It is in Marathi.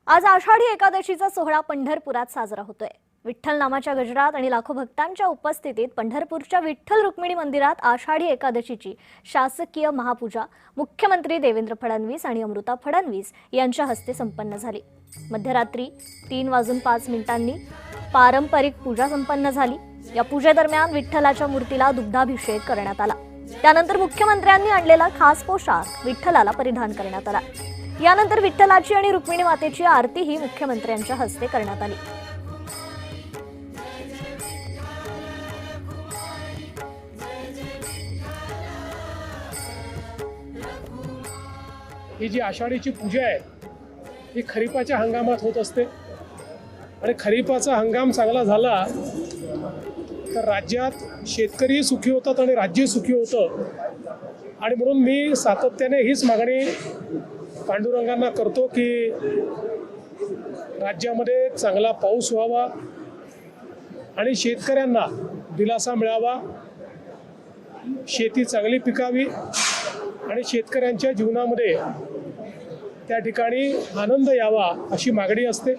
आज आषाढी एकादशीचा सोहळा पंढरपुरात साजरा होतोय। विठ्ठल नामाच्या गजरात आणि लाखो भक्तांच्या उपस्थितीत पंढरपूरच्या विठ्ठल रुक्मिणी मंदिरात आषाढी एकादशीची शासकीय महापूजा मुख्यमंत्री देवेंद्र फडणवीस आणि अमृता फडणवीस यांच्या हस्ते संपन्न झाली। मध्यरात्री 3:05 पारंपरिक पूजा संपन्न झाली। या पूजेदरम्यान विठ्ठलाच्या मूर्तीला दुग्धाभिषेक करण्यात आला। त्यानंतर मुख्यमंत्र्यांनी आणलेला खास पोशाख विठ्ठलाला परिधान करण्यात आला। यानंतर विठ्ठलाची आणि रुक्मिणी मातेची आरती ही मुख्यमंत्र्यांच्या हस्ते करण्यात आली। ही जी आषाढीची पूजा आहे ही खरीपाच्या हंगामात होत असते आणि खरीपाचा हंगाम चांगला झाला तर राज्यात शेतकरी सुखी होतात आणि राज्य सुखी होतं। आणि म्हणून मी सातत्याने हीच मागणी पांडुरंगांना करतो की राज्यामध्ये चांगला पाऊस व्हावा आणि शेतकऱ्यांना दिलासा मिळावा, शेती चांगली पिकावी आणि शेतकऱ्यांच्या जीवनामध्ये त्या ठिकाणी आनंद यावा अशी मागणी असते।